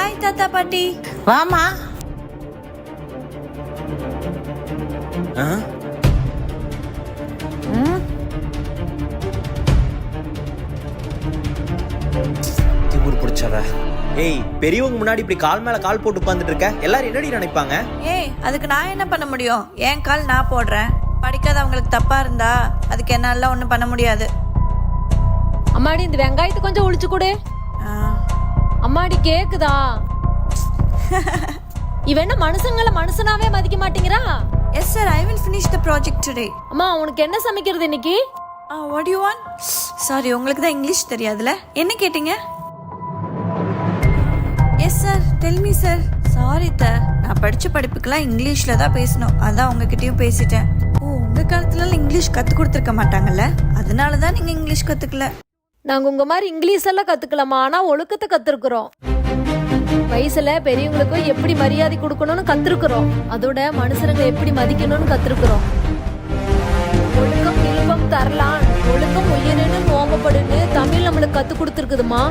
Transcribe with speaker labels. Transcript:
Speaker 1: Hi தாத்தா பாட்டி.
Speaker 2: வாமா.
Speaker 3: திமிரு பிடிச்சவ. ஏய், பெரியவங்க முன்னாடி இப்படி கால் மேல கால் போட்டு உட்கார்ந்துட்டு இருக்க, எல்லாரும் என்னடி நினைப்பாங்க?
Speaker 1: ஏய், அதுக்கு நான் என்ன பண்ண முடியும்? என் கால் நான் போடுறேன். படிக்காதவங்களுக்கு தப்பா இருந்தா அதுக்கு என்னால ஒண்ணும் பண்ண முடியாது.
Speaker 4: அம்மாடி இந்த வெங்காயத்தை கொஞ்சம் ஒளிச்சு கொடு. அம்மாடி கேக்குதா? இவ என்ன மனுஷங்கள மனுஷனாவே மதிக்க மாட்டேங்கிறா?
Speaker 1: Yes sir, I will finish the project today.
Speaker 4: அம்மா உனக்கு என்ன சமைக்கிறது இன்னைக்கு?
Speaker 1: What do you want? Sorry, உங்களுக்கு தான் இங்கிலீஷ் தெரியாதுல. என்ன கேட்டீங்க? Yes sir, tell me sir. Sorry த, நான் படிச்ச படிப்புக்கெல்லாம் இங்கிலீஷ்ல தான் பேசணும். அதான் உங்ககிட்டயும் பேசிட்டேன். ஓ, உங்க காலத்துல இங்கிலீஷ் கத்து கொடுத்துருக்க மாட்டாங்கல்ல, அதனால தான் நீங்க இங்கிலீஷ் கத்துக்கல.
Speaker 4: நாங்க உங்க மாதிரி இங்கிலீஷ் எல்லாம் கத்துக்கலாமா, ஆனா ஒழுக்கத்தை கத்துருக்குறோம். வயசுல பெரியவங்களுக்கும் எப்படி மரியாதை கொடுக்கணும்னு கத்துருக்குறோம். அதோட மனுஷனுங்க எப்படி மதிக்கணும்னு கத்துருக்குறோம். ஒழுக்கம் இல்பம் தரலாம், ஒழுக்கம் உயிரினு நோம்பப்படுன்னு தமிழ் நம்மளுக்கு கத்து கொடுத்துருக்குதுமா.